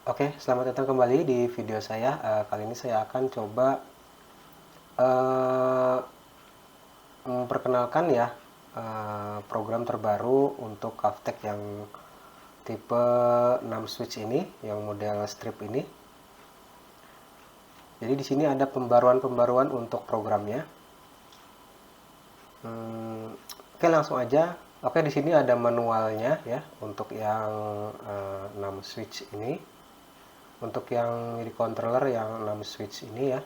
Oke, selamat datang kembali di video saya. Kali ini saya akan coba eh, memperkenalkan ya program terbaru untuk Kavtek yang tipe 6 switch ini, yang model strip ini. Jadi di sini ada pembaruan-pembaruan untuk programnya. Oke, langsung aja. Oke, di sini ada manualnya ya untuk yang 6 switch ini. Untuk yang MIDI controller yang 6 switch ini ya.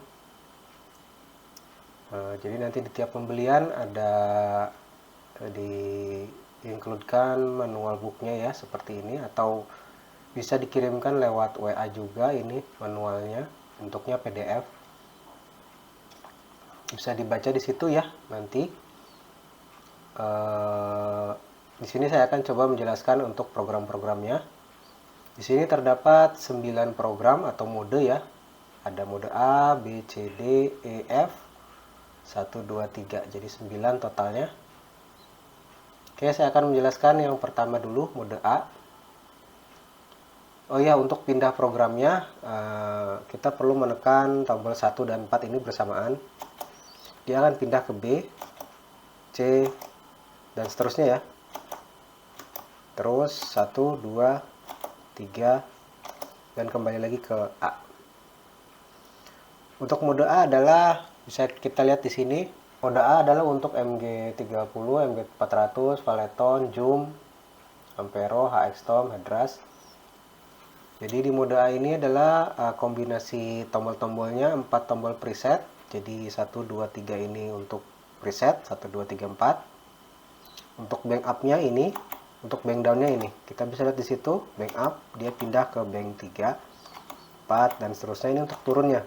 Jadi nanti di tiap pembelian ada di-includekan manual booknya ya, seperti ini, atau bisa dikirimkan lewat WA juga. Ini manualnya, bentuknya PDF, bisa dibaca di situ ya. Nanti di sini saya akan coba menjelaskan untuk program-programnya. Di sini terdapat 9 program atau mode ya. Ada mode A, B, C, D, E, F, 1, 2, 3. Jadi 9 totalnya. Oke, saya akan menjelaskan yang pertama dulu, mode A. Oh ya, untuk pindah programnya, kita perlu menekan tombol 1 dan 4 ini bersamaan. Dia akan pindah ke B, C, dan seterusnya ya. Terus 1, 2, 3, dan kembali lagi ke A. Untuk mode A adalah, bisa kita lihat di sini, mode A adalah untuk MG30, MG400, Valeton, Zoom, Ampero, HX-Tom, Headrush. Jadi di mode A ini adalah kombinasi tombol-tombolnya 4 tombol preset. Jadi 1, 2, 3 ini untuk preset, 1, 2, 3, 4. Untuk bank up-nya ini, untuk bank down-nya ini, kita bisa lihat di situ, bank up, dia pindah ke bank 3, 4, dan seterusnya. Ini untuk turunnya.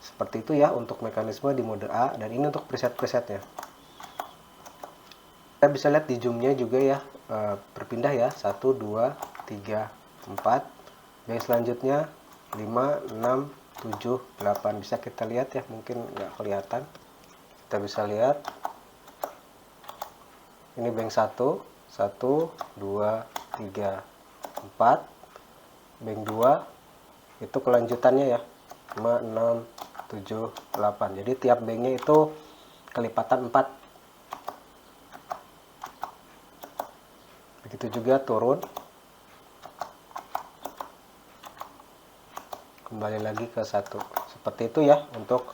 Seperti itu ya untuk mekanisme di mode A, dan ini untuk preset-presetnya. Kita bisa lihat di zoom-nya juga ya, berpindah ya, 1, 2, 3, 4. Bank selanjutnya 5, 6, 7, 8. Bisa kita lihat ya, mungkin nggak kelihatan. Kita bisa lihat. Ini bank 1, 1, 2, 3, 4. Bank 2, itu kelanjutannya ya, 5, 6, 7, 8. Jadi tiap banknya itu kelipatan 4. Begitu juga turun. Kembali lagi ke 1. Seperti itu ya untuk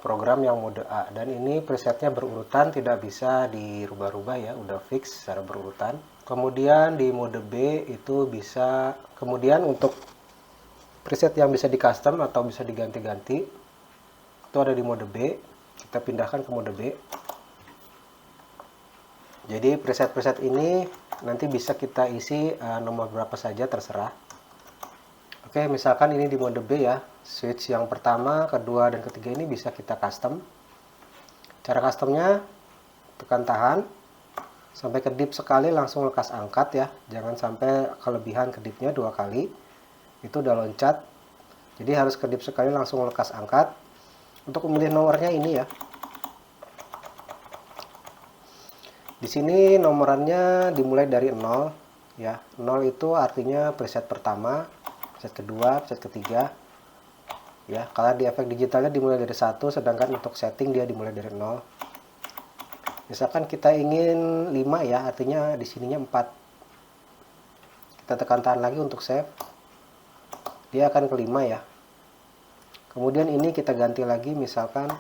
program yang mode A. Dan ini presetnya berurutan, tidak bisa dirubah-rubah ya, udah fix secara berurutan. Kemudian di mode B itu bisa, kemudian untuk preset yang bisa di custom atau bisa diganti-ganti itu ada di mode B. Kita pindahkan ke mode B. Jadi preset-preset ini nanti bisa kita isi nomor berapa saja, terserah. Oke, misalkan ini di mode B ya, switch yang pertama, kedua, dan ketiga ini bisa kita custom. Cara customnya, tekan tahan sampai kedip sekali, langsung lekas angkat ya, jangan sampai kelebihan kedipnya 2 kali, itu udah loncat. Jadi harus kedip sekali, langsung lekas angkat. Untuk memilih nomornya ini ya, di sini nomorannya dimulai dari 0 ya. 0 itu artinya preset pertama, preset kedua, preset ketiga ya. Kalau di efek digitalnya dimulai dari 1, sedangkan untuk setting dia dimulai dari 0. Misalkan kita ingin 5 ya, artinya di sininya 4. Kita tekan tahan lagi untuk save. Dia akan ke 5 ya. Kemudian ini kita ganti lagi, misalkan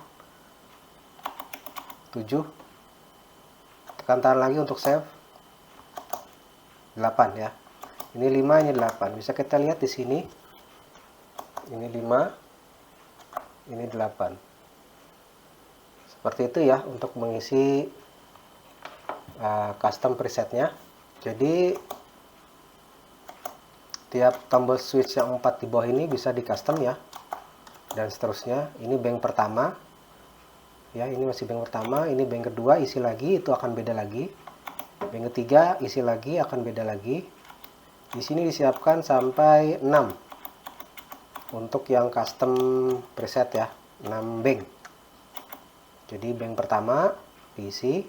7. Tekan tahan lagi untuk save. 8 ya. Ini 5, ini 8. Bisa kita lihat di sini. Ini 5, ini 8. Seperti itu ya untuk mengisi custom presetnya. Jadi tiap tombol switch yang 4 di bawah ini bisa di custom ya, dan seterusnya. Ini bank pertama ya, ini masih bank pertama. Ini bank kedua, isi lagi, itu akan beda lagi. Bank ketiga, isi lagi, akan beda lagi. Di sini disiapkan sampai 6 untuk yang custom preset ya, 6 bank. Jadi bank pertama diisi,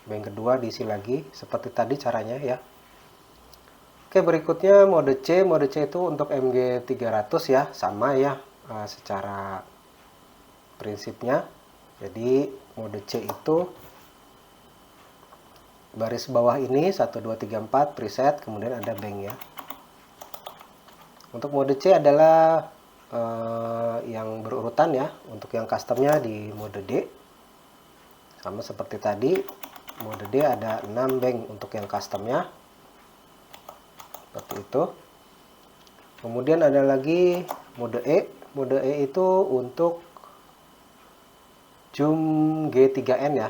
bank kedua diisi lagi seperti tadi caranya ya. Oke, berikutnya mode C. Mode C itu untuk MG300 ya, sama ya secara prinsipnya. Jadi mode C itu baris bawah ini 1 2 3 4 preset, kemudian ada bank ya. Untuk mode C adalah yang berurutan ya. Untuk yang customnya di mode D sama seperti tadi. Mode D ada 6 bank untuk yang customnya seperti itu. Kemudian ada lagi mode E. Mode E itu untuk Zoom G3N ya.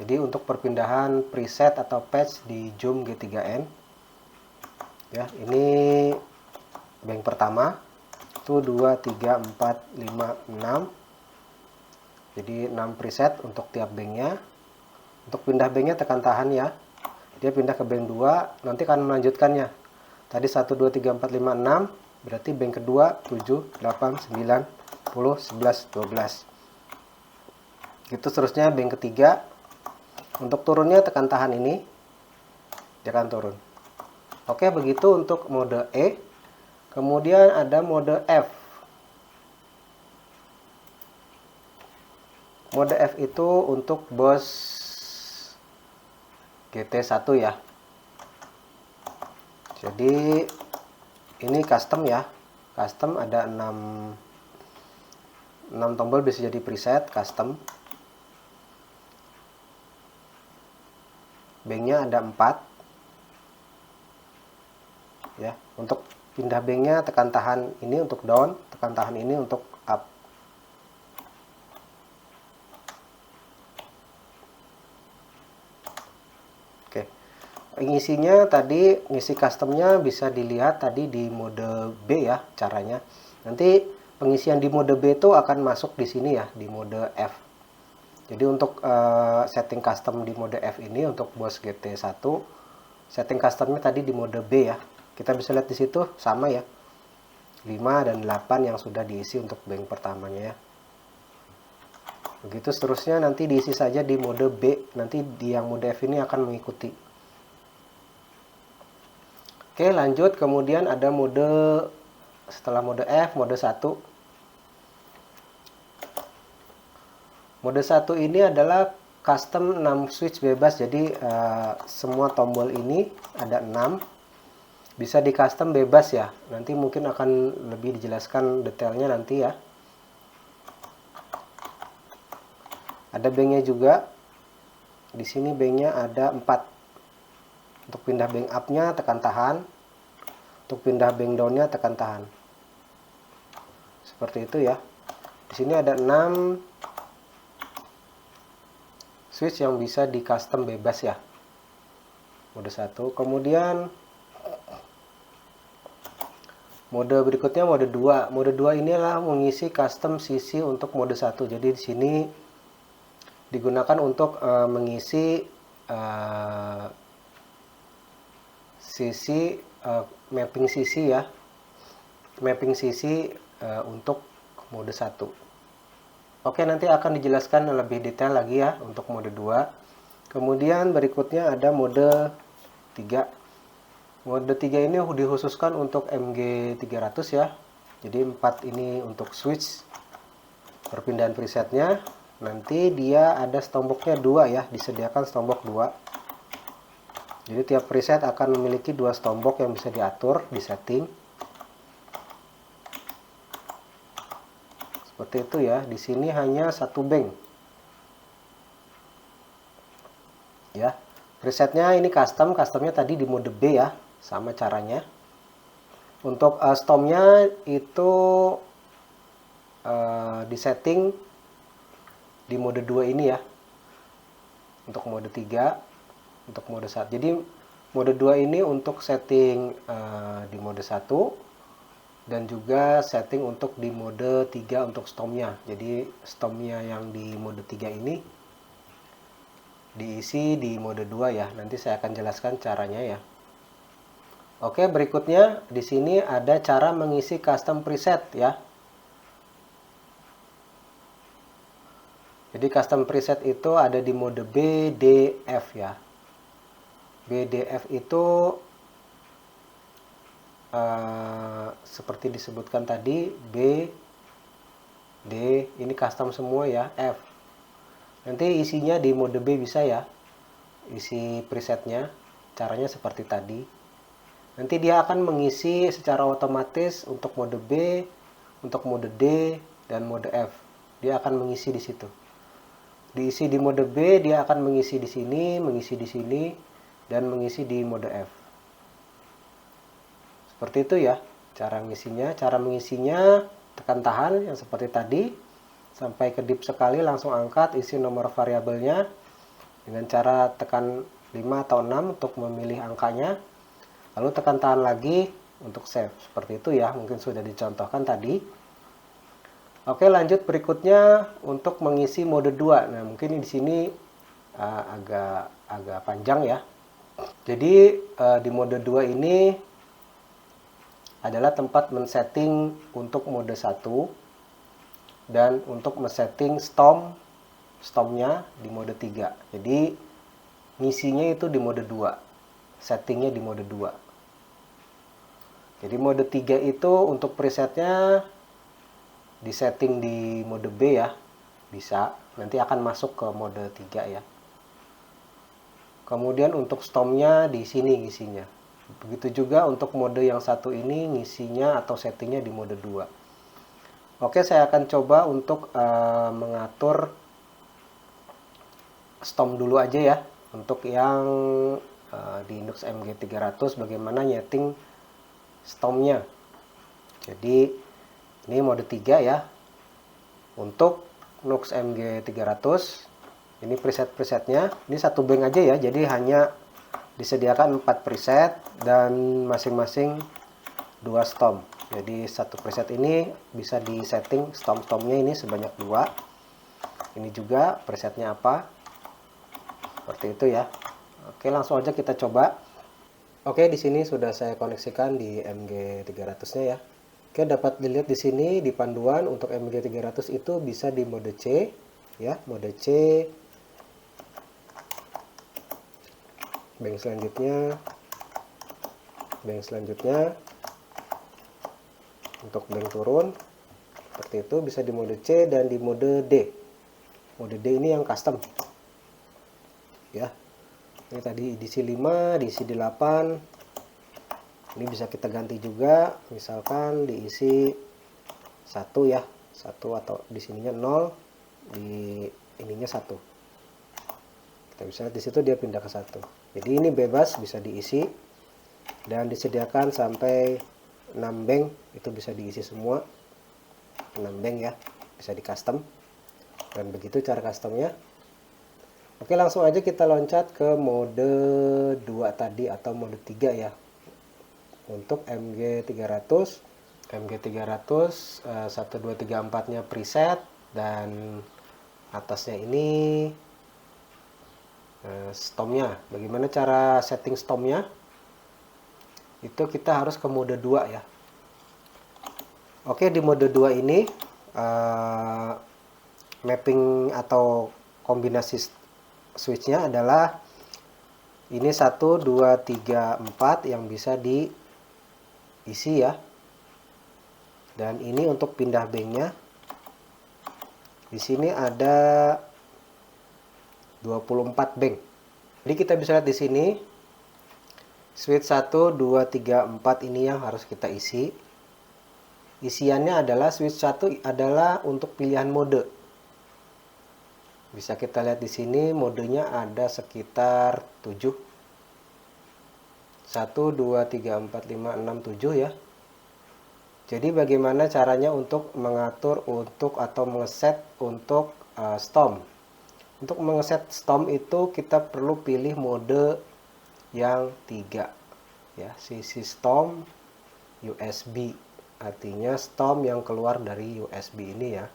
Jadi untuk perpindahan preset atau patch di Zoom G3N ya, ini bank pertama itu 2 3 4 5 6. Jadi 6 preset untuk tiap banknya. Untuk pindah banknya tekan tahan ya, dia pindah ke bank 2, nanti akan melanjutkannya. Tadi 1 2 3 4 5 6, berarti bank kedua 7 8 9 10 11 12. Gitu seterusnya bank ketiga. Untuk turunnya tekan tahan ini, dia akan turun. Oke, begitu untuk mode E. Kemudian ada mode F. Mode F itu untuk bos GT1 ya. Jadi ini custom ya. Custom ada 6 tombol, bisa jadi preset custom. Banknya ada 4 ya. Untuk pindah banknya tekan tahan ini untuk down, tekan tahan ini untuk up. Oke, ngisinya tadi, ngisi customnya bisa dilihat tadi di mode B ya caranya. Nanti pengisian di mode B itu akan masuk di sini ya, di mode F. Jadi untuk setting custom di mode F ini untuk bos GT1, setting customnya tadi di mode B ya. Kita bisa lihat di situ sama ya, 5 dan 8 yang sudah diisi untuk bank pertamanya ya. Begitu seterusnya, nanti diisi saja di mode B, nanti di yang mode F ini akan mengikuti. Oke, lanjut. Kemudian ada mode, setelah mode F, mode 1. Mode 1 ini adalah custom 6 switch bebas. Jadi semua tombol ini ada 6. Bisa di custom bebas ya. Nanti mungkin akan lebih dijelaskan detailnya nanti ya. Ada banknya juga. Di sini banknya ada 4. Untuk pindah bank up-nya tekan tahan. Untuk pindah bank down-nya tekan tahan. Seperti itu ya. Di sini ada 6 switch yang bisa di custom bebas ya, mode 1. Kemudian mode berikutnya mode 2. Mode 2 ini adalah mengisi custom CC untuk mode 1. Jadi di sini digunakan untuk mengisi CC, mapping CC ya, mapping CC untuk mode 1. Oke, nanti akan dijelaskan lebih detail lagi ya untuk mode 2. Kemudian berikutnya ada mode 3. Mode 3 ini dikhususkan untuk MG300 ya. Jadi 4 ini untuk switch perpindahan presetnya. Nanti dia ada stomboknya 2 ya, disediakan stombok 2. Jadi tiap preset akan memiliki 2 stombok yang bisa diatur di setting. Seperti itu ya. Di sini hanya 1 bank. Ya. Presetnya ini customnya tadi di mode B ya, sama caranya. Untuk stomnya itu disetting di mode 2 ini ya. Untuk mode 3, untuk mode 1. Jadi mode 2 ini untuk setting di mode 1. Dan juga setting untuk di mode 3 untuk stomnya. Jadi stomnya yang di mode 3 ini diisi di mode 2 ya. Nanti saya akan jelaskan caranya ya. Oke, berikutnya di sini ada cara mengisi custom preset ya. Jadi Jadi custom preset itu ada di mode BDF ya. BDF itu seperti disebutkan tadi, B, D, ini custom semua ya, F. Nanti isinya di mode B bisa ya, isi presetnya, caranya seperti tadi. Nanti dia akan mengisi secara otomatis untuk mode B, untuk mode D, dan mode F. Dia akan mengisi di situ. Diisi di mode B, dia akan mengisi di sini, dan mengisi di mode F. Seperti itu ya, cara mengisinya. Cara mengisinya, tekan tahan yang seperti tadi, sampai kedip sekali langsung angkat, isi nomor variabelnya, dengan cara tekan 5 atau 6 untuk memilih angkanya, lalu tekan tahan lagi untuk save. Seperti itu ya, mungkin sudah dicontohkan tadi. Oke, lanjut berikutnya untuk mengisi mode 2. Nah, mungkin di sini agak panjang ya. Jadi di mode 2 ini adalah tempat men-setting untuk mode 1 dan untuk men-setting stormnya di mode 3. Jadi ngisinya itu di mode 2, settingnya di mode 2. Jadi mode 3 itu untuk presetnya disetting di mode B ya, bisa, nanti akan masuk ke mode 3 ya. Kemudian untuk stormnya di sini ngisinya. Begitu juga untuk mode yang satu ini ngisinya atau settingnya di mode 2. Oke, saya akan coba untuk mengatur storm dulu aja ya. Untuk yang di Linux MG300 bagaimana nyeting stormnya. Jadi ini mode 3 ya. Untuk Linux MG300 ini preset-presetnya. Ini satu bank aja ya. Jadi hanya disediakan 4 preset dan masing-masing 2 storm. Jadi satu preset ini bisa disetting storm-stormnya ini sebanyak 2. Ini juga presetnya apa. Seperti itu ya. Oke, langsung aja kita coba. Oke, di sini sudah saya koneksikan di MG300-nya ya. Oke, dapat dilihat di sini di panduan untuk MG300 itu bisa di mode C ya, mode C. Bank selanjutnya untuk bank turun seperti itu bisa di mode C dan di mode D. Mode D ini yang custom ya. Ini tadi diisi 5, diisi 8. Ini bisa kita ganti juga, misalkan diisi 1 ya, 1 atau di sininya 0, di ininya 1. Kita bisa lihat di situ dia pindah ke 1. Jadi ini bebas bisa diisi dan disediakan sampai 6 bank, itu bisa diisi semua. 6 bank ya, bisa di custom. Dan begitu cara customnya. Oke, langsung aja kita loncat ke mode 2 tadi atau mode 3 ya. Untuk MG300 1, 2, 3, 4-nya preset dan atasnya ini stormnya. Bagaimana cara setting stormnya? Itu kita harus ke mode 2 ya. Oke, di mode 2 ini mapping atau kombinasi switchnya adalah ini 1, 2, 3, 4 yang bisa diisi ya. Dan ini untuk pindah banknya. Di sini ada 24 bank. Jadi kita bisa lihat di sini switch 1, 2, 3, 4 ini yang harus kita isi. Isiannya adalah switch 1 adalah untuk pilihan mode. Bisa kita lihat di sini modenya ada sekitar 7. 1, 2, 3, 4, 5, 6, 7 ya. Jadi bagaimana caranya untuk mengatur atau mengeset untuk storm. Untuk mengeset storm itu kita perlu pilih mode yang 3 ya, sisi storm USB. Artinya storm yang keluar dari USB ini ya.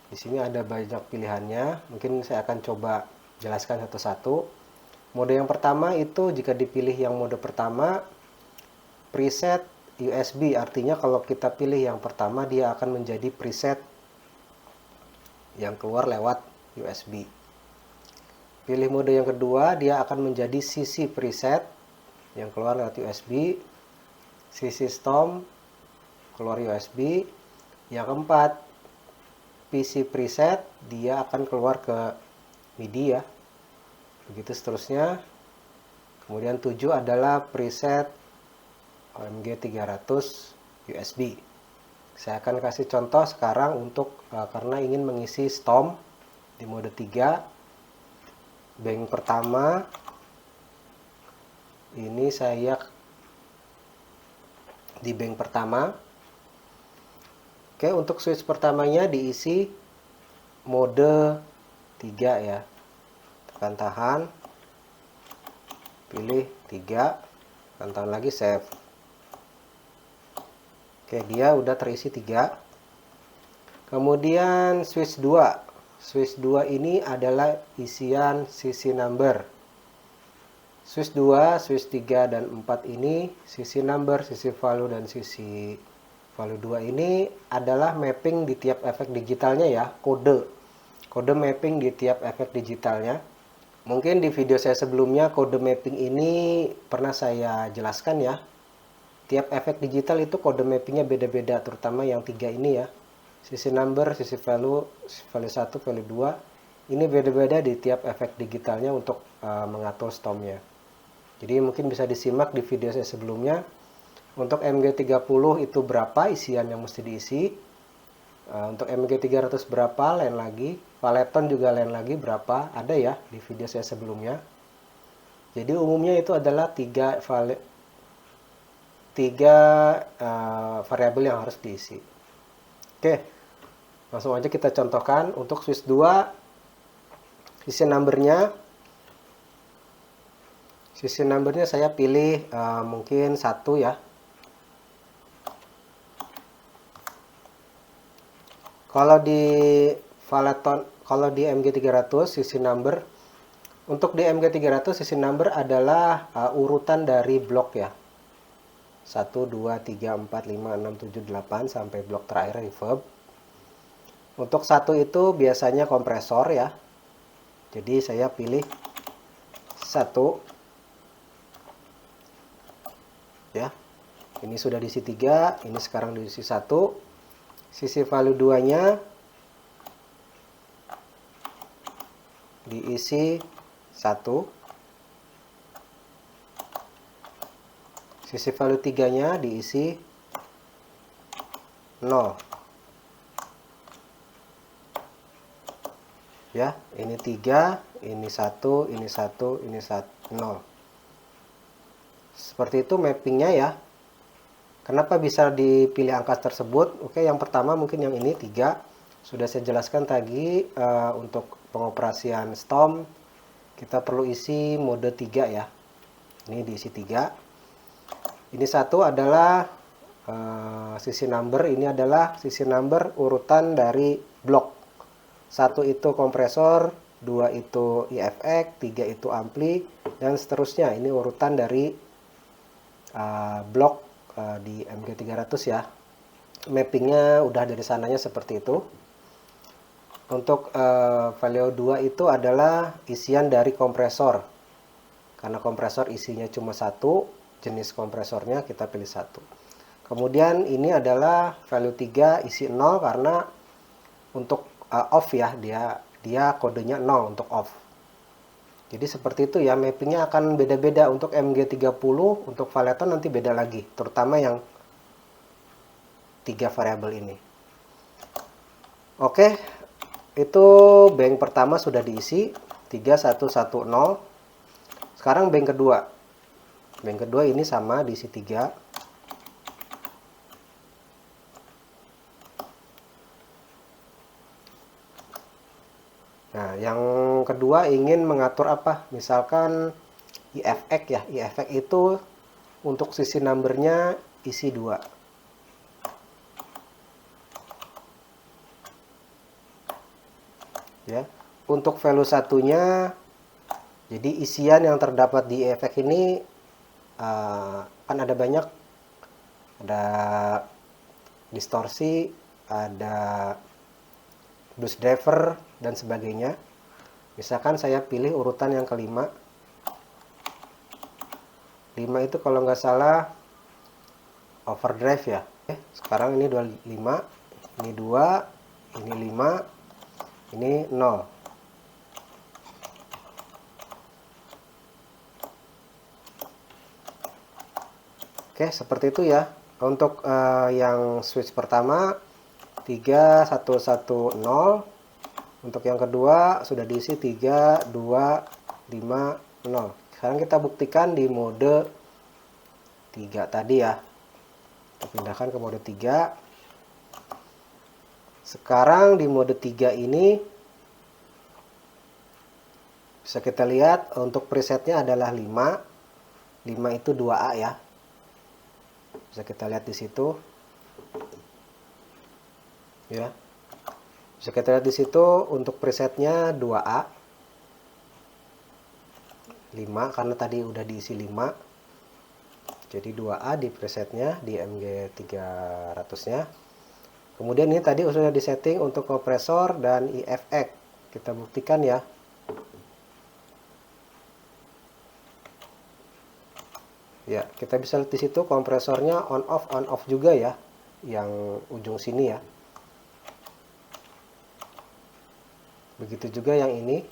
Di sini ada banyak pilihannya. Mungkin saya akan coba jelaskan satu-satu. Mode yang pertama itu jika dipilih yang mode pertama preset USB, artinya kalau kita pilih yang pertama dia akan menjadi preset yang keluar lewat USB. Pilih mode yang kedua, dia akan menjadi CC preset yang keluar lewat USB. CC STOM keluar USB. Yang keempat, PC preset, dia akan keluar ke MIDI ya. Begitu seterusnya. Kemudian 7 adalah preset AMG 300 USB. Saya akan kasih contoh sekarang untuk karena ingin mengisi STOM di mode 3. Bank pertama ini saya di bank pertama. Oke, untuk switch pertamanya diisi mode 3 ya. Tekan tahan, pilih 3, tekan tahan lagi, save. Oke, dia udah terisi 3. Kemudian switch 2. Switch 2 ini adalah isian CC number. Switch 2, switch 3 dan 4 ini CC number, CC value dan CC value 2 ini adalah mapping di tiap efek digitalnya ya, kode mapping di tiap efek digitalnya. Mungkin di video saya sebelumnya kode mapping ini pernah saya jelaskan ya. Tiap efek digital itu kode mappingnya beda-beda, terutama yang 3 ini ya. CC number, CC value 1, value 2. Ini beda-beda di tiap efek digitalnya untuk mengatur STOM-nya. Jadi mungkin bisa disimak di video saya sebelumnya. Untuk MG30 itu berapa isian yang mesti diisi. Untuk MG300 berapa, lain lagi. Valeton juga lain lagi berapa, ada ya di video saya sebelumnya. Jadi umumnya itu adalah 3 variabel yang harus diisi. Oke, langsung aja kita contohkan. Untuk switch 2, sisi numbernya saya pilih mungkin 1 ya. Kalau di Valeton, kalau di MG300 sisi number, untuk di MG300 sisi number adalah urutan dari blok ya. 1, 2, 3, 4, 5, 6, 7, 8 sampai blok terakhir reverb. Untuk 1 itu biasanya kompresor ya. Jadi saya pilih 1 ya. Ini sudah diisi 3, ini sekarang diisi 1. Sisi value 2-nya diisi 1. Sisi value 3-nya diisi 0. Ya, ini 3, ini 1, ini 1, ini 0. Seperti itu mappingnya ya. Kenapa bisa dipilih angka tersebut? Oke, yang pertama mungkin yang ini 3. Sudah saya jelaskan tadi untuk pengoperasian STOM kita perlu isi mode 3 ya. Ini diisi 3. Ini 1 adalah sisi number, ini adalah sisi number urutan dari blok. 1 itu kompresor, 2 itu EFX, 3 itu ampli, dan seterusnya. Ini urutan dari blok di MG300 ya. Mappingnya udah dari sananya seperti itu. Untuk value 2 itu adalah isian dari kompresor. Karena kompresor isinya cuma 1, jenis kompresornya kita pilih 1. Kemudian ini adalah value 3 isi 0 karena untuk off ya, dia kodenya 0 untuk off. Jadi seperti itu ya, mappingnya akan beda-beda. Untuk MG30, untuk Valeton nanti beda lagi, terutama yang 3 variabel ini. Oke, itu bank pertama sudah diisi 3110. Sekarang bank kedua. Bank kedua ini sama diisi 3. Nah, yang kedua ingin mengatur apa? Misalkan EFX ya. EFX itu untuk sisi numbernya isi 2. Ya. Untuk value satunya, jadi isian yang terdapat di EFX ini kan ada banyak. Ada distorsi, ada bus driver, dan sebagainya. Misalkan saya pilih urutan yang kelima. 5 itu kalau nggak salah overdrive ya. Sekarang ini 25, ini 2, ini 5, ini 0. Oke, seperti itu ya. Untuk yang switch pertama 3110. Untuk yang kedua sudah diisi 3250. Sekarang kita buktikan di mode 3 tadi ya. Kita pindahkan ke mode 3. Sekarang di mode 3 ini bisa kita lihat untuk presetnya adalah 5. 5 itu 2A ya. Bisa kita lihat di situ. Ya. Bisa kita lihat di situ untuk presetnya 2A. 5 karena tadi udah diisi 5. Jadi 2A di presetnya di MG300-nya. Kemudian ini tadi sudah disetting untuk kompresor dan EFX. Kita buktikan ya. Ya, kita bisa lihat di situ kompresornya on off juga ya, yang ujung sini ya. Begitu juga yang ini.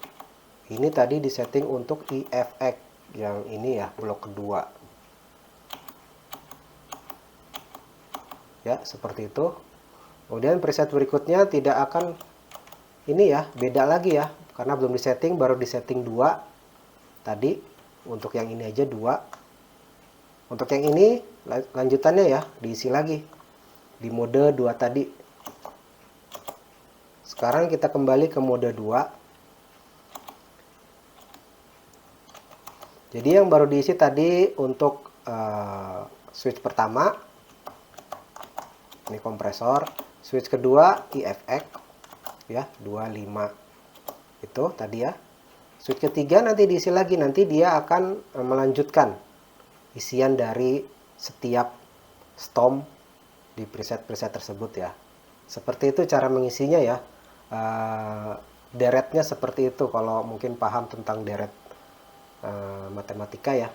Ini tadi disetting untuk EFX yang ini ya, blok kedua. Ya, seperti itu. Kemudian preset berikutnya tidak akan ini ya, beda lagi ya, karena belum disetting, baru disetting 2 tadi. Untuk yang ini aja 2. Untuk yang ini lanjutannya ya, diisi lagi di mode 2 tadi. Sekarang kita kembali ke mode 2. Jadi yang baru diisi tadi untuk switch pertama, ini kompresor. Switch kedua EFX ya, 25 itu tadi ya. Switch ketiga nanti diisi lagi, nanti dia akan melanjutkan isian dari setiap stomp di preset-preset tersebut ya. Seperti itu cara mengisinya ya. Deretnya seperti itu kalau mungkin paham tentang deret matematika ya.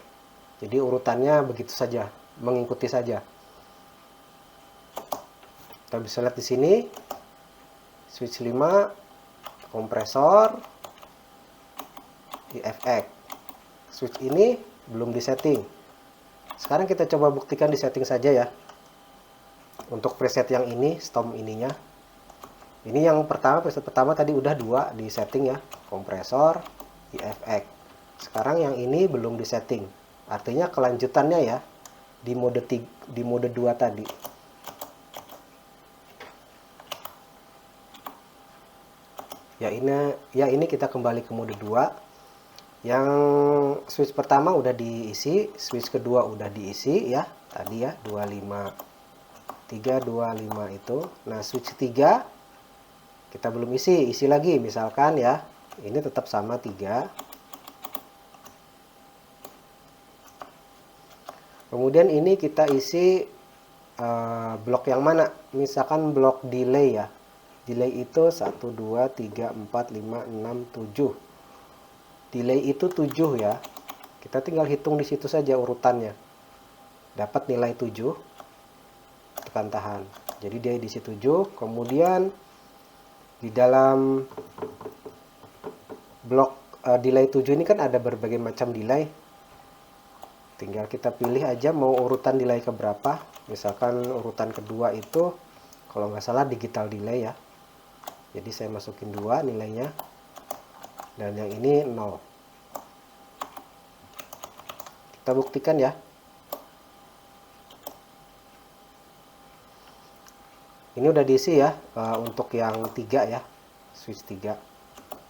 Jadi urutannya begitu saja, mengikuti saja. Kita bisa lihat di sini switch 5, kompresor, EFX. Switch ini belum disetting. Sekarang kita coba buktikan di setting saja ya. Untuk preset yang ini, stomp ininya. Ini yang pertama, preset pertama tadi udah 2 di setting ya, kompresor, EFX. Sekarang yang ini belum disetting. Artinya kelanjutannya ya di mode 2 tadi. Ya ini kita kembali ke mode 2. Yang switch pertama udah diisi, switch kedua udah diisi ya, tadi ya 25 itu. Nah, switch 3 kita belum isi lagi misalkan ya. Ini tetap sama 3. Kemudian ini kita isi blok yang mana? Misalkan blok delay ya. Delay itu 1 2 3 4 5 6 7. Delay itu 7 ya. Kita tinggal hitung di situ saja urutannya. Dapat nilai 7. Tekan tahan. Jadi dia diisi 7. Kemudian di dalam blok delay 7 ini kan ada berbagai macam delay. Tinggal kita pilih aja mau urutan delay ke berapa. Misalkan urutan kedua itu kalau nggak salah digital delay ya. Jadi saya masukin 2 nilainya. Dan yang ini 0. Kita buktikan ya. Ini udah diisi ya untuk yang 3 ya. Switch 3.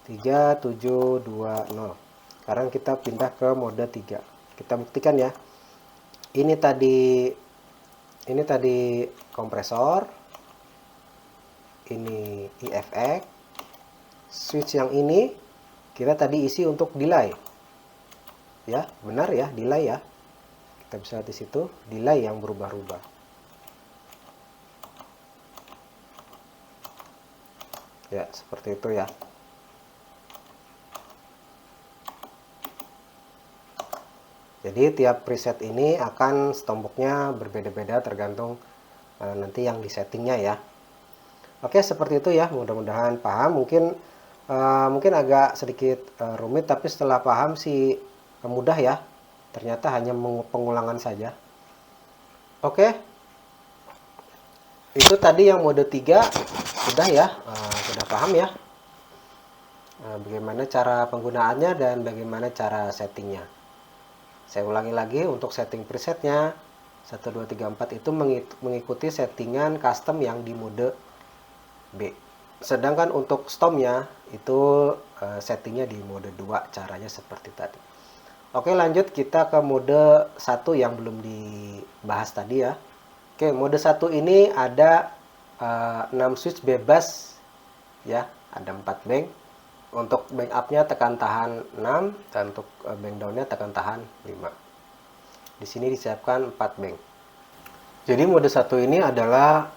3 7 2 0. Sekarang kita pindah ke mode 3. Kita buktikan ya. Ini tadi kompresor. Ini EFX. Switch yang ini kita tadi isi untuk delay. Ya, benar ya, delay ya. Kita bisa lihat di situ, delay yang berubah-ubah. Ya, seperti itu ya. Jadi tiap preset ini akan tomboknya berbeda-beda tergantung nanti yang di settingnya ya. Oke, seperti itu ya. Mudah-mudahan paham. Mungkin agak sedikit rumit, tapi setelah paham sih mudah ya. Ternyata hanya pengulangan saja. Oke, itu tadi yang mode 3 sudah ya, sudah paham ya bagaimana cara penggunaannya dan bagaimana cara settingnya. Saya ulangi lagi, untuk setting presetnya 1, 2, 3, 4 itu mengikuti settingan custom yang di mode B. Sedangkan untuk stomnya itu settingnya di mode 2, caranya seperti tadi. Oke, lanjut kita ke mode 1 yang belum dibahas tadi ya. Oke, mode 1 ini ada 6 switch bebas ya, ada 4 bank. Untuk bank up-nya tekan tahan 6 dan untuk bank down-nya tekan tahan 5. Di sini disiapkan 4 bank. Jadi mode 1 ini adalah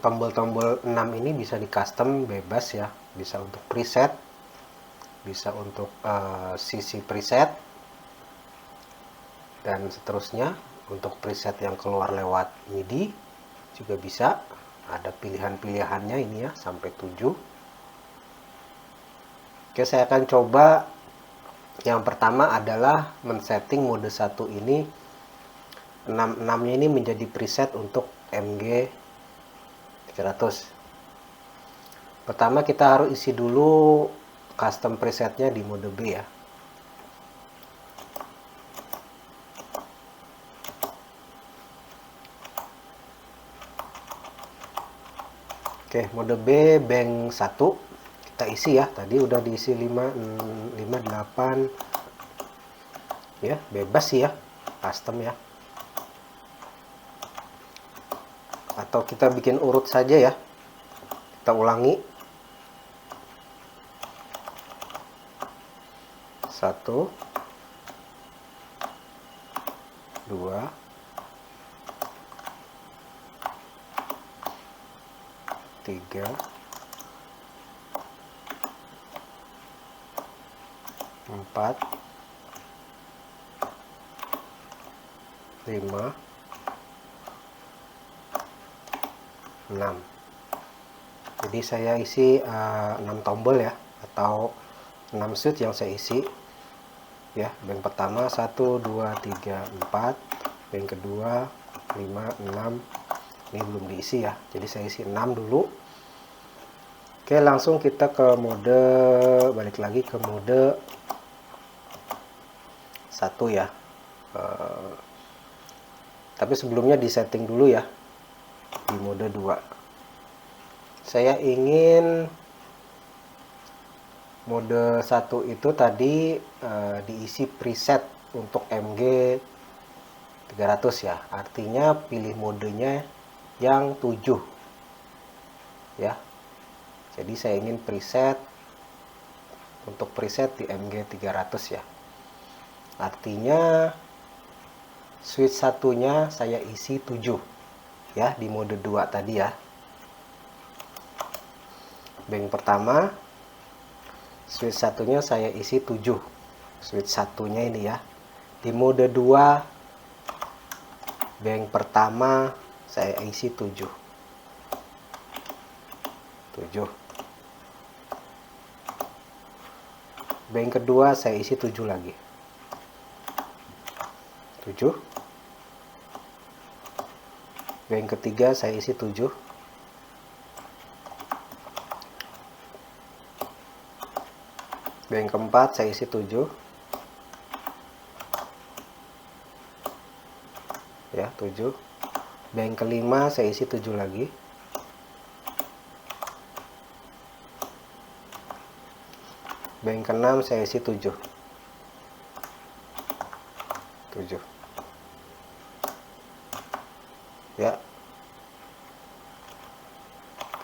tombol-tombol 6 ini bisa di custom bebas ya, bisa untuk preset, bisa untuk sisi preset dan seterusnya. Untuk preset yang keluar lewat MIDI juga bisa, ada pilihan-pilihannya ini ya, sampai 7. Oke, saya akan coba. Yang pertama adalah men-setting mode 1 ini 6-nya ini menjadi preset untuk MG 300. Pertama kita harus isi dulu custom presetnya di mode B ya. Oke, mode B bank 1 kita isi ya. Tadi udah diisi 5, 8 ya, bebas sih ya, custom ya. Atau kita bikin urut saja ya. Kita ulangi. 1, 2, 3, 4, 5, 6. Jadi saya isi 6 tombol ya, atau 6 switch yang saya isi ya. Bank pertama 1, 2, 3, 4, bank kedua 5, 6. Ini belum diisi ya, jadi saya isi 6 dulu. Oke, langsung kita ke mode, balik lagi ke mode 1 ya. Tapi sebelumnya di setting dulu ya, di mode 2. Saya ingin mode 1 itu tadi diisi preset untuk MG 300 ya. Artinya pilih modenya yang 7 ya. Jadi saya ingin preset untuk preset di MG 300 ya. Artinya switch satunya saya isi 7 ya, di mode 2 tadi ya. Bank pertama switch satunya saya isi 7, switch satunya ini ya. Di mode 2 bank pertama saya isi 7. Bank kedua saya isi 7 lagi. 7. Bank ketiga saya isi 7. Bank keempat saya isi 7. Ya, 7. Bank kelima saya isi 7 lagi. Bank keenam saya isi 7. 7. Ya.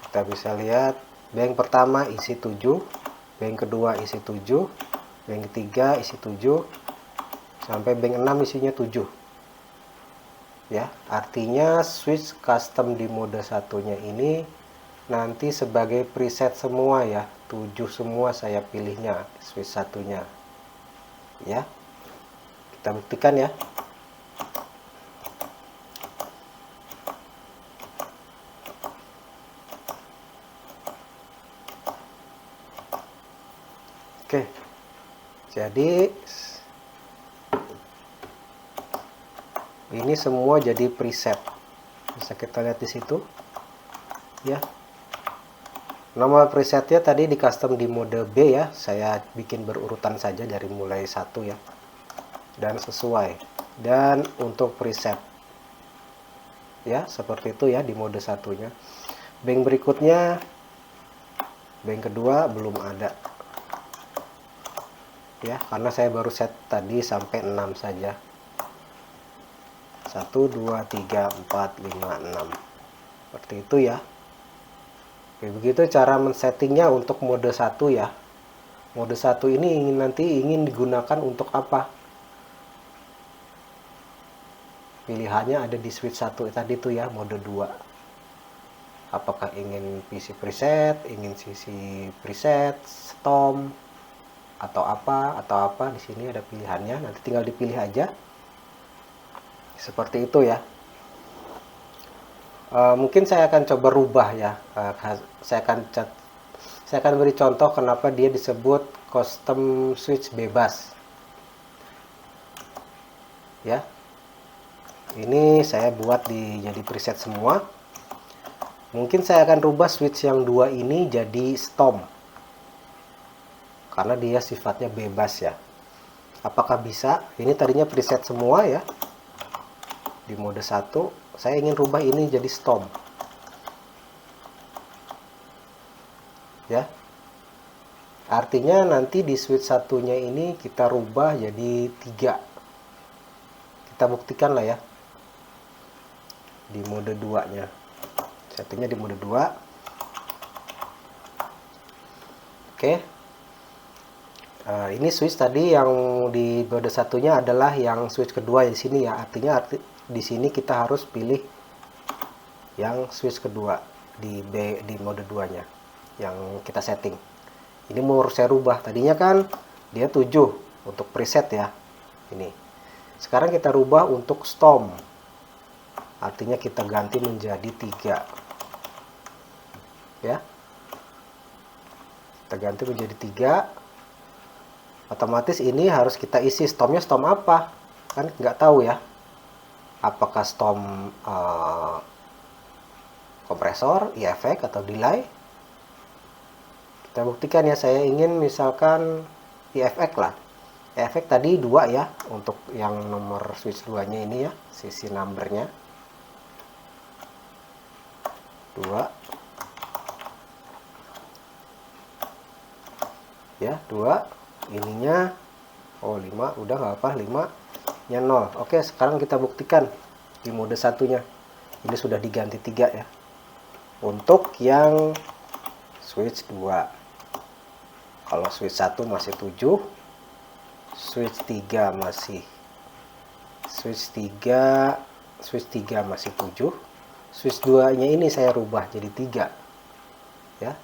Kita bisa lihat bank pertama isi 7, bank kedua isi 7, bank ketiga isi 7, sampai bank 6 isinya 7. Ya, artinya switch custom di mode satunya ini nanti sebagai preset semua ya, 7 semua saya pilihnya switch satunya ya. Kita buktikan ya. Oke, jadi ini semua jadi preset, bisa kita lihat di situ ya. Nama presetnya tadi di custom di mode B ya, saya bikin berurutan saja dari mulai 1 ya, dan sesuai. Dan untuk preset ya seperti itu ya di mode satunya. Bank berikutnya, bank kedua belum ada ya, karena saya baru set tadi sampai 6 saja. 1 2 3 4 5 6 seperti itu ya. Oke, begitu cara men-settingnya untuk mode 1 ya. Mode 1 ini nanti ingin digunakan untuk apa? Pilihannya ada di switch 1 tadi tuh ya, mode 2. Apakah ingin PC preset, ingin CC preset, Stomp, atau apa di sini ada pilihannya, nanti tinggal dipilih aja seperti itu ya. Mungkin saya akan coba rubah ya. Saya akan beri contoh kenapa dia disebut custom switch bebas ya. Ini saya buat jadi preset semua. Mungkin saya akan rubah switch yang 2 ini jadi Stomp karena dia sifatnya bebas ya. Apakah bisa? Ini tadinya preset semua ya di mode 1, saya ingin rubah ini jadi Stomp ya. Artinya nanti di switch satunya ini kita rubah jadi 3. Kita buktikan lah ya di mode 2 nya, settingnya di mode 2. Oke. Ini switch tadi yang di mode satunya adalah yang switch kedua di sini ya. Artinya di sini kita harus pilih yang switch kedua di mode 2 nya yang kita setting. Ini mau saya rubah, tadinya kan dia 7 untuk preset ya. Ini sekarang kita rubah untuk Stomp, artinya kita ganti menjadi 3 ya. Kita ganti menjadi 3. Otomatis ini harus kita isi Stompnya Stomp apa, kan nggak tahu ya. Apakah Stomp kompresor, efek atau delay. Kita buktikan ya, saya ingin misalkan efek lah. Efek tadi 2 ya, untuk yang nomor switch 2 nya ini ya, sisi numbernya 2 ya, 2. Ininya 5, udah nggak apa, 5 nya 0. Oke, sekarang kita buktikan di mode satunya. Ini sudah diganti 3 ya untuk yang switch 2. Kalau switch 1 masih 7, switch 3 masih 7, switch 2 nya ini saya rubah jadi 3 ya.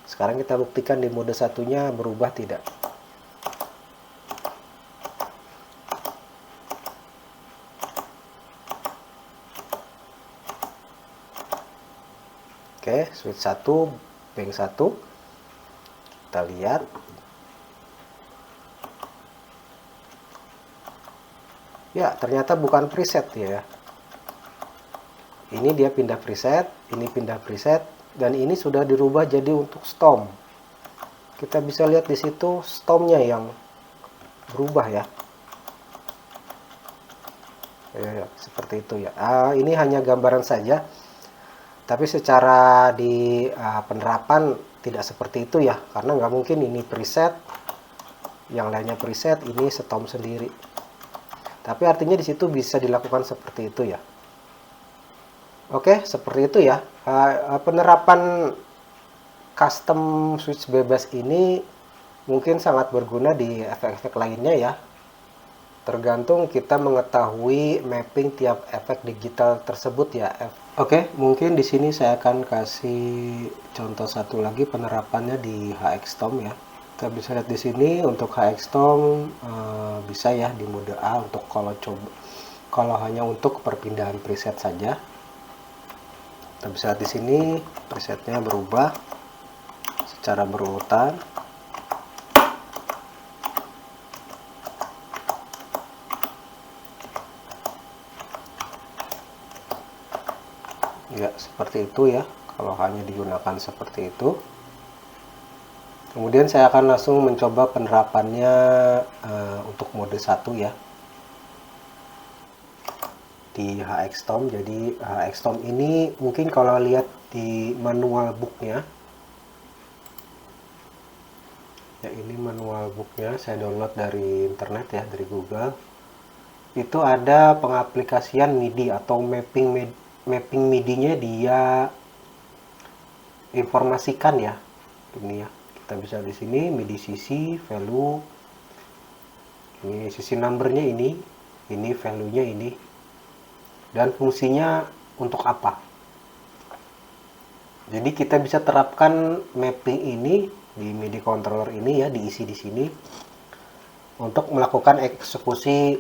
Sekarang kita buktikan di mode satunya berubah tidak. Oke, switch 1, bank 1. Kita lihat. Ya, ternyata bukan preset ya. Ini dia pindah preset, ini pindah preset, dan ini sudah dirubah jadi untuk Stomp. Kita bisa lihat di situ Stompnya yang berubah ya. Ya, seperti itu ya. Ini hanya gambaran saja. Tapi secara di penerapan tidak seperti itu ya, karena nggak mungkin ini preset, yang lainnya preset, ini Stomp sendiri. Tapi artinya di situ bisa dilakukan seperti itu ya. Oke, seperti itu ya. Penerapan custom switch bebas ini mungkin sangat berguna di efek-efek lainnya ya. Tergantung kita mengetahui mapping tiap efek digital tersebut ya. Oke, mungkin di sini saya akan kasih contoh satu lagi penerapannya di HXTOM ya. Kita bisa lihat di sini untuk HXTOM bisa ya di mode A untuk kalau hanya untuk perpindahan preset saja. Kita bisa lihat di sini presetnya berubah secara berurutan. Ya, seperti itu ya. Kalau hanya digunakan seperti itu. Kemudian saya akan langsung mencoba penerapannya untuk mode 1 ya. Di HXTOM. Jadi HXTOM ini mungkin kalau lihat di manual booknya, ya ini manual booknya saya download dari internet ya, dari Google. Itu ada pengaplikasian MIDI atau mapping MIDI-nya dia informasikan ya. Ini ya, kita bisa di sini MIDI sisi, value, ini sisi numbernya ini value-nya ini, dan fungsinya untuk apa. Jadi kita bisa terapkan mapping ini di MIDI controller ini ya, diisi di sini untuk melakukan eksekusi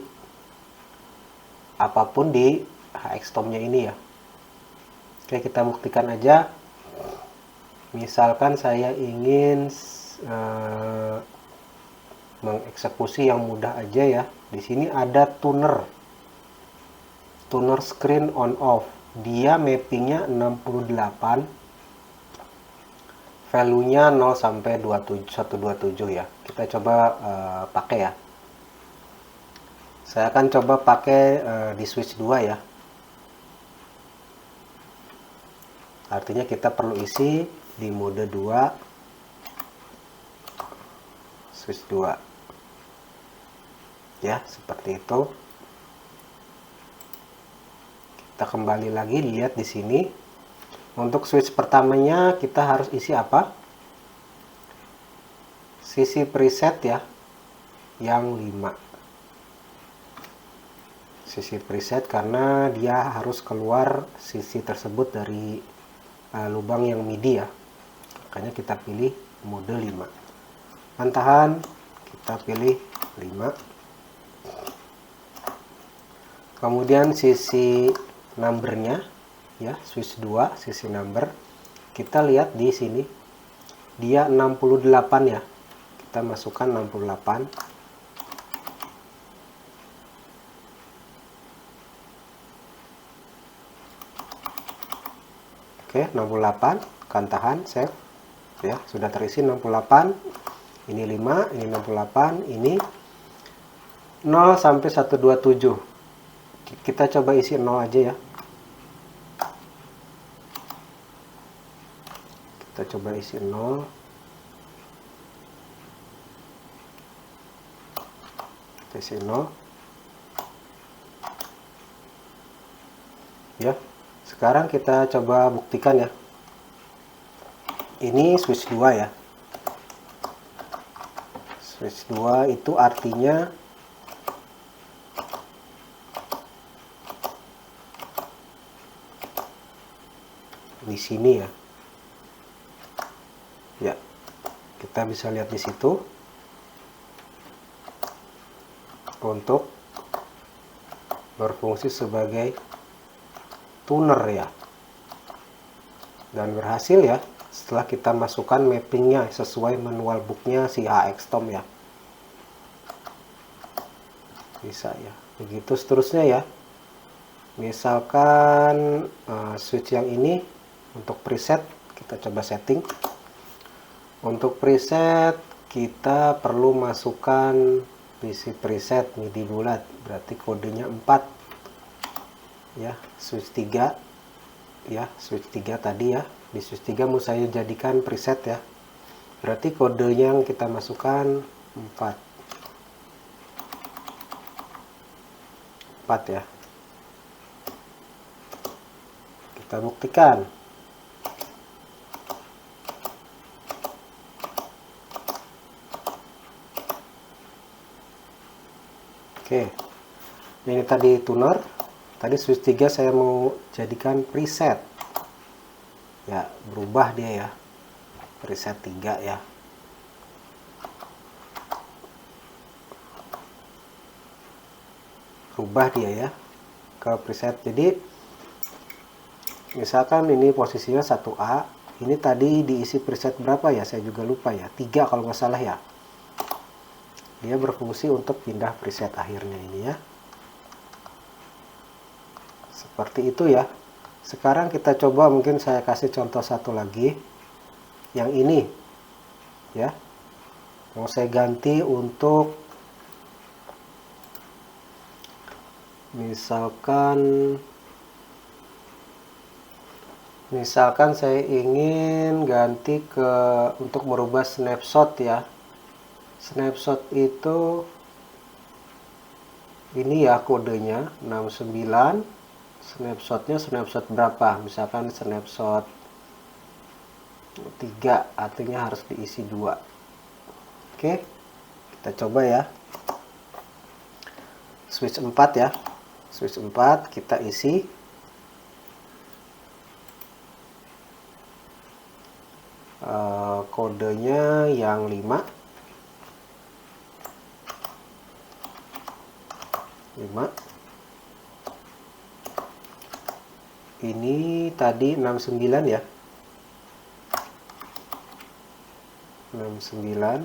apapun di HXTOM-nya ini ya. Oke, kita buktikan aja. Misalkan saya ingin mengeksekusi yang mudah aja ya. Di sini ada tuner screen on off. Dia mappingnya 68, value-nya 0 sampai 127 ya. Kita coba pakai ya. Saya akan coba pakai di switch 2 ya. Artinya kita perlu isi di mode 2, switch 2. Ya, seperti itu. Kita kembali lagi, lihat di sini. Untuk switch pertamanya kita harus isi apa? Sisi preset ya, yang 5. Sisi preset karena dia harus keluar sisi tersebut dari lubang yang MIDI ya. Makanya kita pilih mode 5. Pantahan kita pilih 5. Kemudian sisi numbernya ya, switch 2 sisi number. Kita lihat di sini dia 68 ya. Kita masukkan 68. Oke, 68, kan tahan, save. Ya, sudah terisi 68. Ini 5, ini 68, ini 0 sampai 127. Kita coba isi 0 aja ya. Kita coba isi 0. Kita isi 0. Ya. Sekarang kita coba buktikan ya. Ini switch 2 ya. Switch 2 itu artinya di sini ya. Ya. Kita bisa lihat di situ. Untuk berfungsi sebagai tuner ya, dan berhasil ya setelah kita masukkan mappingnya sesuai manual booknya si HXTOM ya. Bisa ya, begitu seterusnya ya. Misalkan switch yang ini untuk preset, kita coba setting. Untuk preset kita perlu masukkan PC preset MIDI bulat, berarti kodenya 4 ya. Switch 3 ya, switch 3 tadi ya. Di switch 3 mau saya jadikan preset ya, berarti kode yang kita masukkan 4 ya. Kita buktikan. Oke, ini tadi tuner. Tadi switch 3 saya mau jadikan preset. Ya, berubah dia ya. Preset 3 ya. Berubah dia ya ke preset. Jadi misalkan ini posisinya 1A, ini tadi diisi preset berapa ya? Saya juga lupa ya. 3 kalau nggak salah ya. Dia berfungsi untuk pindah preset akhirnya ini ya. Seperti itu ya. Sekarang kita coba, mungkin saya kasih contoh satu lagi. Yang ini ya. Mau saya ganti untuk misalkan saya ingin ganti untuk merubah snapshot ya. Snapshot itu ini ya kodenya 69. Snapshotnya snapshot berapa? Misalkan snapshot 3, artinya harus diisi 2. Oke, kita coba ya. Switch 4 ya. Switch 4 kita isi. Kodenya yang 5. Ini tadi 69 ya. 69.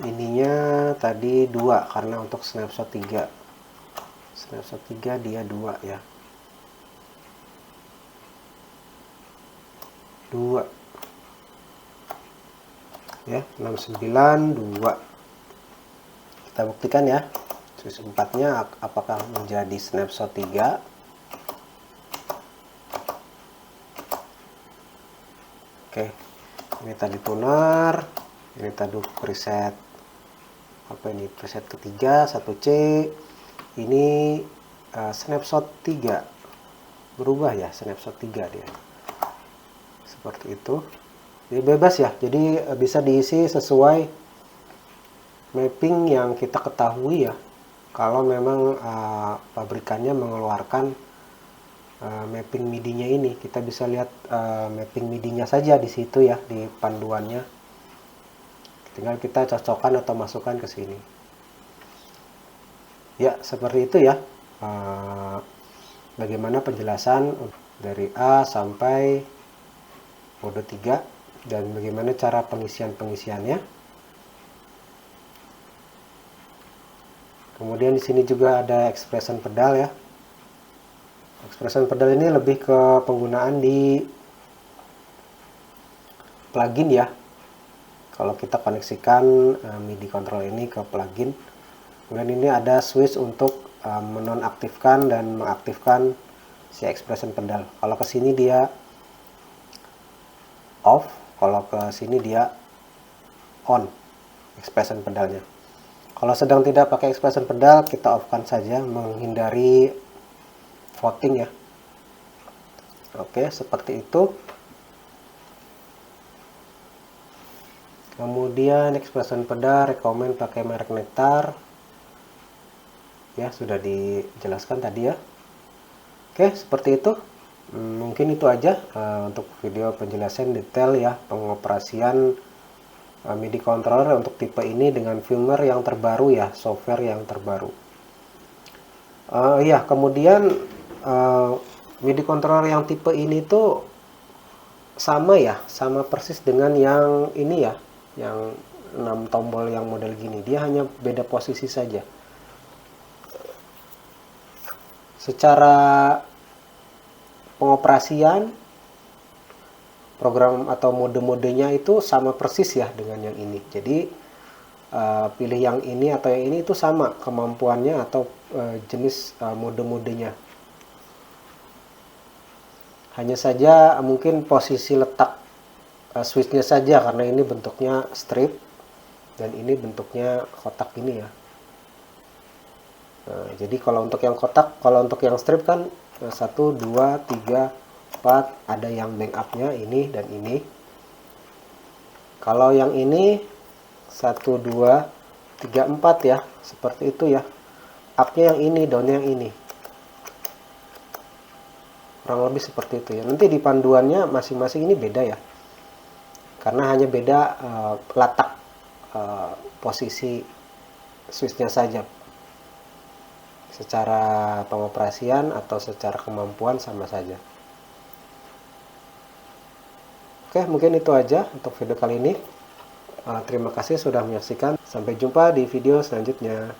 Ininya tadi 2 karena untuk snapshot 3. Snapshot 3 dia 2 ya. 2. Ya, 69 2. Kita buktikan ya. Switch 4-nya apakah menjadi snapshot 3. Oke. Ini tadi tuner, ini tadi preset apa ini? Preset ketiga 1C. Ini snapshot 3. Berubah ya, snapshot 3 dia. Seperti itu. Jadi bebas ya. Jadi bisa diisi sesuai mapping yang kita ketahui ya. Kalau memang pabrikannya mengeluarkan mapping MIDI-nya ini, kita bisa lihat mapping MIDI-nya saja di situ ya, di panduannya. Tinggal kita cocokkan atau masukkan ke sini. Ya, seperti itu ya. Bagaimana penjelasan dari A sampai mode 3 dan bagaimana cara pengisiannya. Kemudian di sini juga ada expression pedal ya. Expression pedal ini lebih ke penggunaan di plugin ya. Kalau kita koneksikan MIDI control ini ke plugin. Kemudian ini ada switch untuk menonaktifkan dan mengaktifkan si expression pedal. Kalau ke sini dia off, kalau ke sini dia on expression pedalnya. Kalau sedang tidak pakai expression pedal, kita off-kan saja, menghindari voting ya. Oke, seperti itu. Kemudian expression pedal recommend pakai merek Nektar. Ya, sudah dijelaskan tadi ya. Oke, seperti itu. Mungkin itu aja untuk video penjelasan detail ya, pengoperasian MIDI controller untuk tipe ini dengan firmware yang terbaru ya, software yang terbaru. Ya, kemudian MIDI controller yang tipe ini tuh sama ya, sama persis dengan yang ini ya, yang 6 tombol yang model gini. Dia hanya beda posisi saja. Secara pengoperasian program atau mode-modenya itu sama persis ya dengan yang ini. Jadi pilih yang ini atau yang ini itu sama kemampuannya atau jenis mode-modenya. Hanya saja mungkin posisi letak switchnya saja, karena ini bentuknya strip dan ini bentuknya kotak ini ya. Jadi kalau untuk yang kotak, kalau untuk yang strip kan 1, 2, 3, 4, ada yang backupnya ini dan ini. Kalau yang ini 1 2 3 4 ya, seperti itu ya. Up-nya yang ini, down-nya yang ini. Kurang lebih seperti itu ya. Nanti di panduannya masing-masing ini beda ya, karena hanya beda letak posisi switch-nya saja. Secara pengoperasian atau secara kemampuan sama saja. Oke, mungkin itu aja untuk video kali ini. Terima kasih sudah menyaksikan. Sampai jumpa di video selanjutnya.